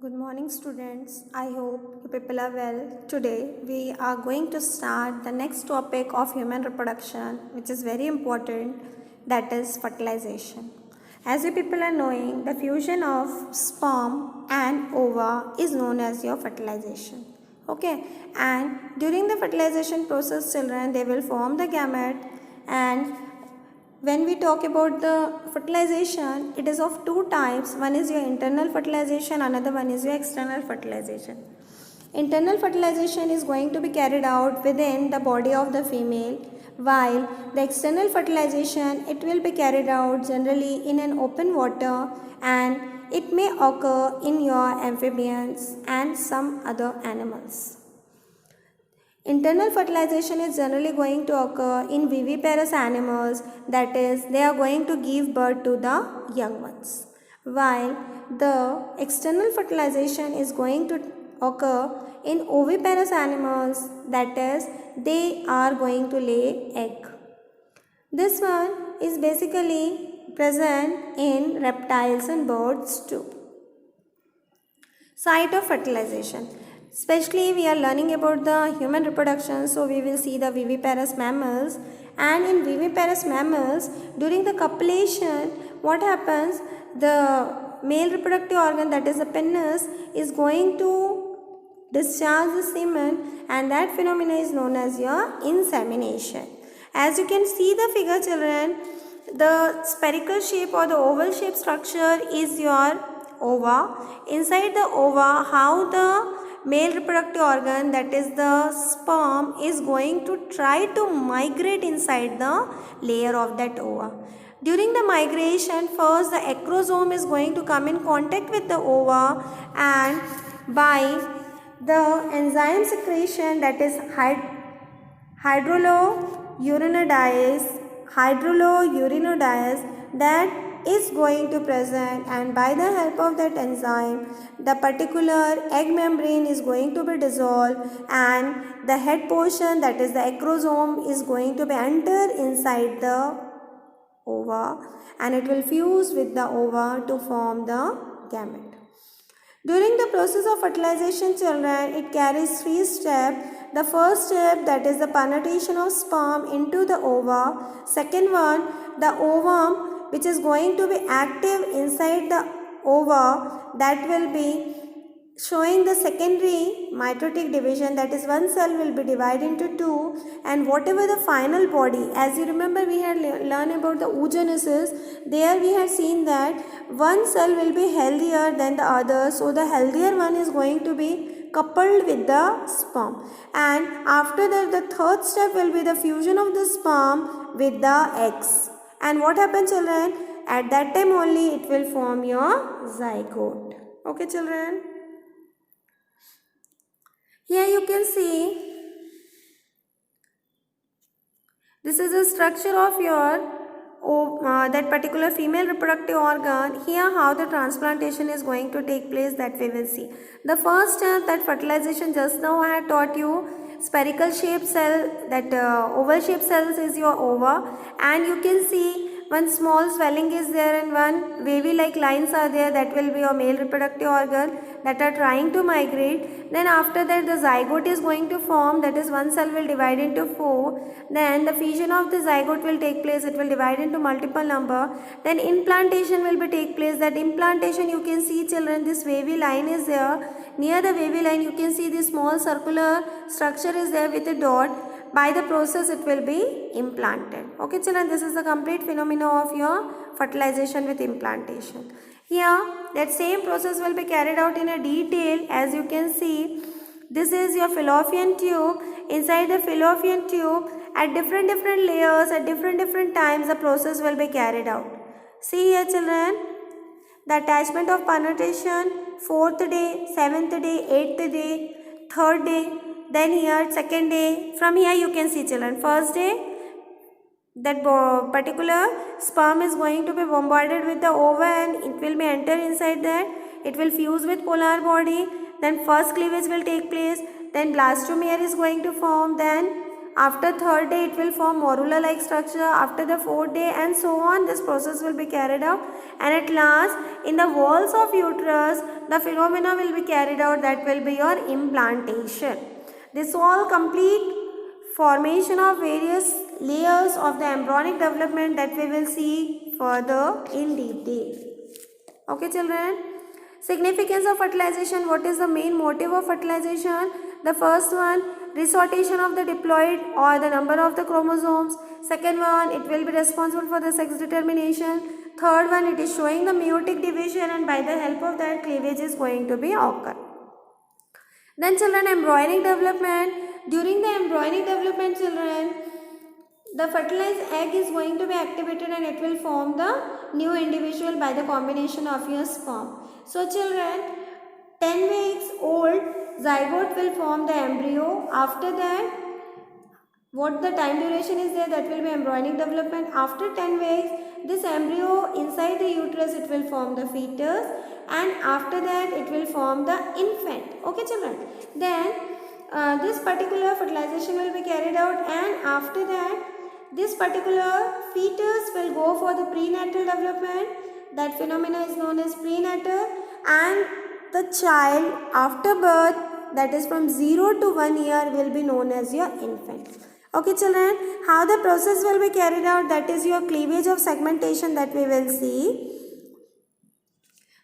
Good morning, students. I hope you people are well. Today, we are going to start the next topic of human reproduction, which is very important, that is fertilization. As you people are knowing, the fusion of sperm and ova is known as your fertilization. Okay, and during the fertilization process, children, they will form the gamete, and when we talk about the fertilization, it is of two types. One is your internal fertilization, another one is your external fertilization. Internal fertilization is going to be carried out within the body of the female, while the external fertilization, it will be carried out generally in an open water, and it may occur in your amphibians and some other animals. Internal fertilization is generally going to occur in viviparous animals, that is, they are going to give birth to the young ones. While the external fertilization is going to occur in oviparous animals, that is, they are going to lay egg. This one is basically present in reptiles and birds too. Site of fertilization. Especially we are learning about the human reproduction, so we will see the viviparous mammals, and in viviparous mammals during the copulation what happens, the male reproductive organ, that is the penis, is going to discharge the semen, and that phenomena is known as your insemination. As you can see the figure, children, the spherical shape or the oval shape structure is your ova. Inside the ova, how the male reproductive organ, that is the sperm, is going to try to migrate inside the layer of that ova. During the migration, first the acrosome is going to come in contact with the ova, and by the enzyme secretion, that is hydroluronidase, that is going to present, and by the help of that enzyme the particular egg membrane is going to be dissolved, and the head portion, that is the acrosome, is going to be enter inside the ova, and it will fuse with the ova to form the gamete. During the process of fertilization, children, it carries three steps. The first step, that is the penetration of sperm into the ova. Second one, the ovum, which is going to be active inside the ova, that will be showing the secondary mitotic division, that is one cell will be divided into two, and whatever the final body, as you remember we had learned about the oogenesis, there we had seen that one cell will be healthier than the other, so the healthier one is going to be coupled with the sperm, and after that the third step will be the fusion of the sperm with the eggs. And what happens, children? At that time only it will form your zygote. Okay, children? Here you can see this is the structure of your that particular female reproductive organ. Here how the transplantation is going to take place, that we will see. The first step, that fertilization, just now I had taught you, spherical shaped cell, that oval shaped cells is your ova, and you can see one small swelling is there and one wavy like lines are there, that will be your male reproductive organ that are trying to migrate. Then after that the zygote is going to form, that is one cell will divide into four. Then the fusion of the zygote will take place, it will divide into multiple number. Then implantation will be take place. That implantation, you can see, children, this wavy line is there. Near the wavy line you can see this small circular structure is there with a dot. By the process it will be implanted. Okay, children, this is the complete phenomena of your fertilization with implantation. Here that same process will be carried out in a detail. As you can see, this is your fallopian tube. Inside the fallopian tube, at different layers, at different times, the process will be carried out. See here, children, the attachment of penetration, 4th day, 7th day, 8th day, 3rd day, then here 2nd day. From here you can see, children, first day, that particular sperm is going to be bombarded with the ova, and it will be enter inside that. It will fuse with polar body. Then first cleavage will take place. Then blastomere is going to form. Then After third day, it will form morula-like structure. After the fourth day, and so on, this process will be carried out. And at last, in the walls of uterus, the phenomena will be carried out. That will be your implantation. This all complete formation of various layers of the embryonic development that we will see further in detail. Okay, children. Significance of fertilization. What is the main motive of fertilization? The first one, resortation of the diploid or the number of the chromosomes. Second one, it will be responsible for the sex determination. Third one, it is showing the meiotic division, and by the help of that, cleavage is going to be occur. Then children, embryonic development. During the embryonic development, children, the fertilized egg is going to be activated and it will form the new individual by the combination of your sperm. So children, 10 weeks old zygote will form the embryo. After that, what the time duration is there, that will be embryonic development. After 10 weeks, this embryo inside the uterus, it will form the fetus, and after that it will form the infant. Okay children, then this particular fertilization will be carried out, and after that this particular fetus will go for the prenatal development. That phenomena is known as prenatal, and the child after birth, that is from 0 to 1 year, will be known as your infant. Okay children, how the process will be carried out, that is your cleavage of segmentation that we will see.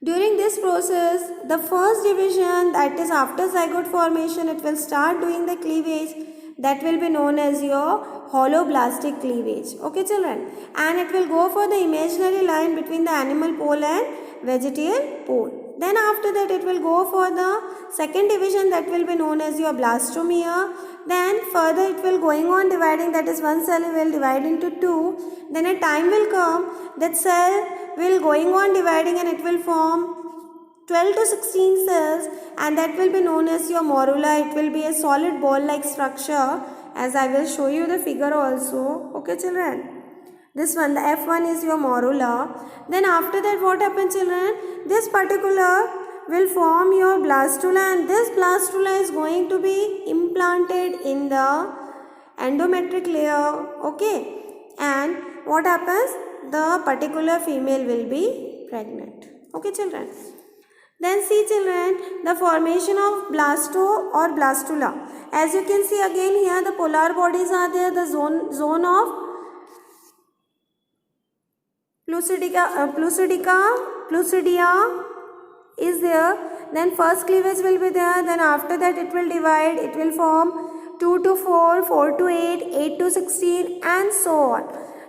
During this process, the first division, that is after zygote formation, it will start doing the cleavage, that will be known as your holoblastic cleavage. Okay children, and it will go for the imaginary line between the animal pole and vegetal pole. Then after that it will go for the second division, that will be known as your blastomere. Then further it will going on dividing, that is one cell will divide into two. Then a time will come that cell will going on dividing and it will form 12 to 16 cells, and that will be known as your morula. It will be a solid ball like structure, as I will show you the figure also. Okay children, this one, the F1 is your morula. Then after that what happens children, this particular will form your blastula, and this blastula is going to be implanted in the endometric layer. Okay, and what happens, the particular female will be pregnant. Okay children, then see children, the formation of blasto or blastula. As you can see again here, the polar bodies are there, the zone of Placidia is there. Then first cleavage will be there, then after that it will divide, it will form 2 to 4, 4 to 8, 8 to 16, and so on.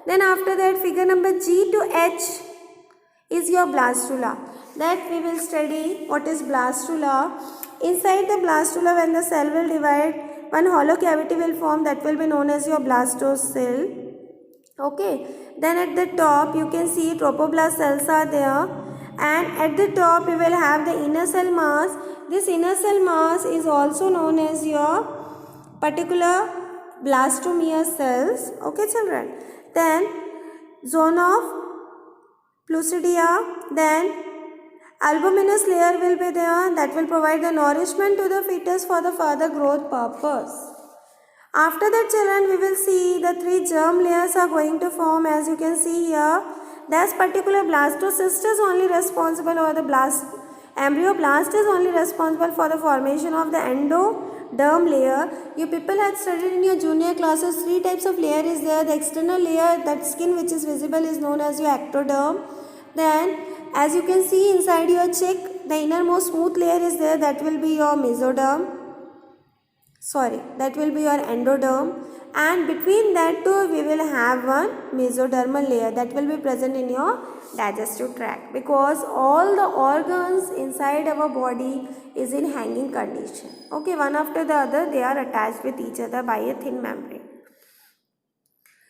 Then after that, figure number G to H is your blastula. That we will study what is blastula. Inside the blastula, when the cell will divide, one hollow cavity will form, that will be known as your blastocell. Okay, then at the top you can see trophoblast cells are there, and at the top you will have the inner cell mass. This inner cell mass is also known as your particular blastomere cells. Okay children, then zone of Placidia, then albuminous layer will be there, that will provide the nourishment to the fetus for the further growth purpose. After that children, we will see the 3 germ layers are going to form, as you can see here. This particular blastocyst is only responsible, or the embryoblast is only responsible for the formation of the endoderm layer. You people had studied in your junior classes, 3 types of layer is there. The external layer, that skin which is visible, is known as your ectoderm. Then as you can see inside your chick, the innermost smooth layer is there, that will be your mesoderm. That will be your endoderm, and between that two we will have one mesodermal layer that will be present in your digestive tract, because all the organs inside our body is in hanging condition. Okay, one after the other they are attached with each other by a thin membrane.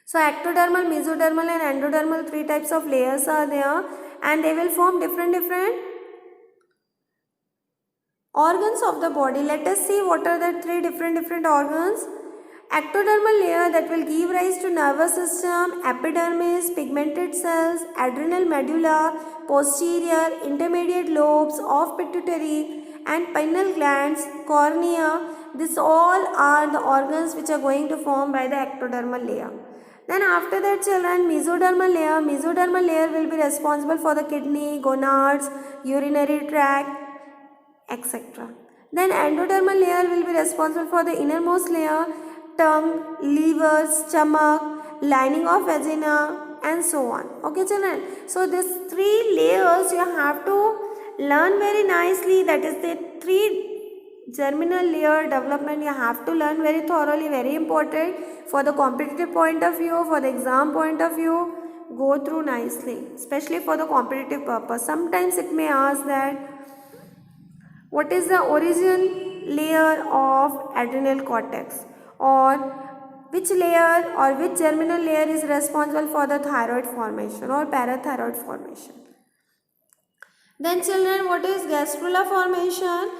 So ectodermal, mesodermal and endodermal, 3 types of layers are there, and they will form different organs of the body. Let us see what are the 3 different organs. Ectodermal layer, that will give rise to nervous system, epidermis, pigmented cells, adrenal medulla, posterior, intermediate lobes of pituitary and pineal glands, cornea. This all are the organs which are going to form by the ectodermal layer. Then after that children, mesodermal layer will be responsible for the kidney, gonads, urinary tract, etc. Then endodermal layer will be responsible for the innermost layer, tongue, liver, stomach, lining of vagina, and so on. Okay children, so these three layers you have to learn very nicely. That is the three germinal layer development you have to learn very thoroughly, very important for the competitive point of view, for the exam point of view. Go through nicely, especially for the competitive purpose. Sometimes it may ask that what is the origin layer of adrenal cortex, or which layer or which germinal layer is responsible for the thyroid formation or parathyroid formation. Then children, what is gastrula formation?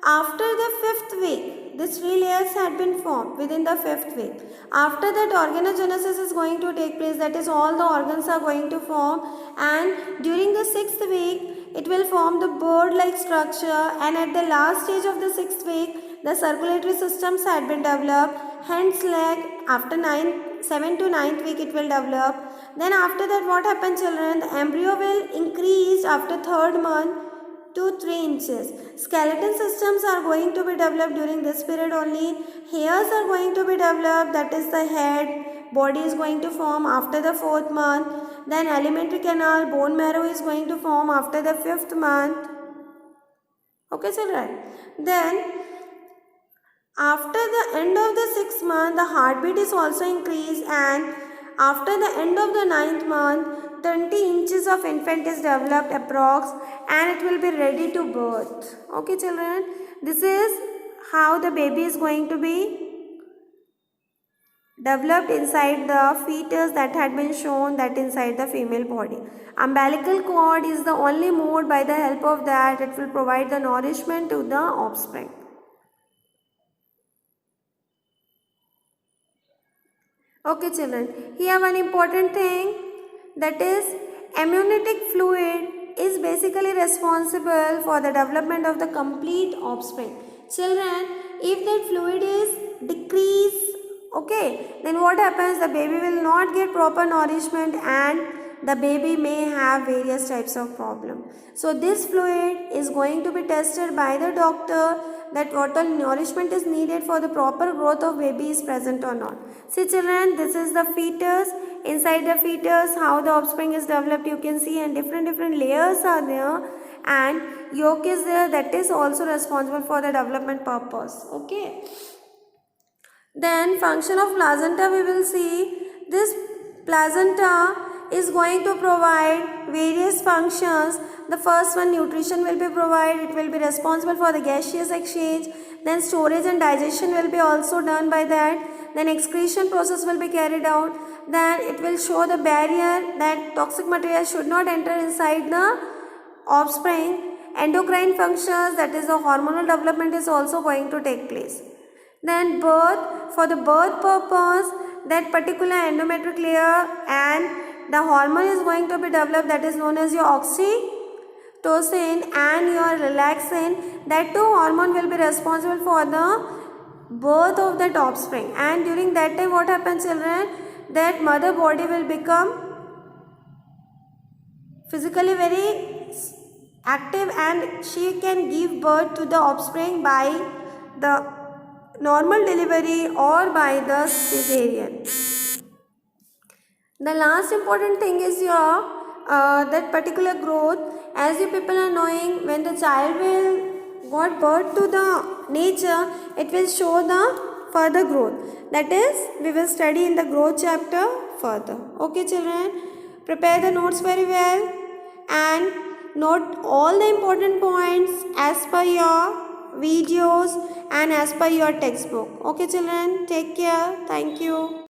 After the 5th week, these three layers had been formed within the 5th week. After that, organogenesis is going to take place, that is all the organs are going to form, and during the 6th week, it will form the bird-like structure, and at the last stage of the 6th week, the circulatory systems had been developed, hence leg after 7th to 9th week it will develop. Then after that what happens children, the embryo will increase after 3rd month to 3 inches. Skeleton systems are going to be developed during this period only. Hairs are going to be developed, that is the head, body is going to form after the 4th month. Then alimentary canal, bone marrow is going to form after the 5th month. Okay children. Then after the end of the 6th month, the heartbeat is also increased, and after the end of the 9th month, 20 inches of infant is developed approx, and it will be ready to birth. Okay children, this is how the baby is going to be developed inside the fetus that had been shown, that inside the female body. Umbilical cord is the only mode by the help of that it will provide the nourishment to the offspring. Okay children, here one important thing, that is amniotic fluid is basically responsible for the development of the complete offspring. Children, if that fluid is decreased, okay, then what happens, the baby will not get proper nourishment and the baby may have various types of problem. So this fluid is going to be tested by the doctor, that what all nourishment is needed for the proper growth of baby is present or not. See children, this is the fetus. Inside the fetus, how the offspring is developed you can see, and different layers are there, and yolk is there, that is also responsible for the development purpose. Okay. Then function of placenta we will see. This placenta is going to provide various functions. The first one, nutrition will be provided, it will be responsible for the gaseous exchange. Then storage and digestion will be also done by that. Then excretion process will be carried out. Then it will show the barrier that toxic material should not enter inside the offspring. Endocrine functions, that is the hormonal development is also going to take place. Then birth, for the birth purpose, that particular endometric layer and the hormone is going to be developed, that is known as your oxytocin and your relaxin. That two hormone will be responsible for the birth of that offspring, and during that time what happens children, that mother body will become physically very active and she can give birth to the offspring by the normal delivery or by the cesarean. The last important thing is your that particular growth. As you people are knowing, when the child will got birth to the nature, it will show the further growth. That is, we will study in the growth chapter further. Okay children, prepare the notes very well and note all the important points as per your videos and as per your textbook. Okay children, take care. Thank you.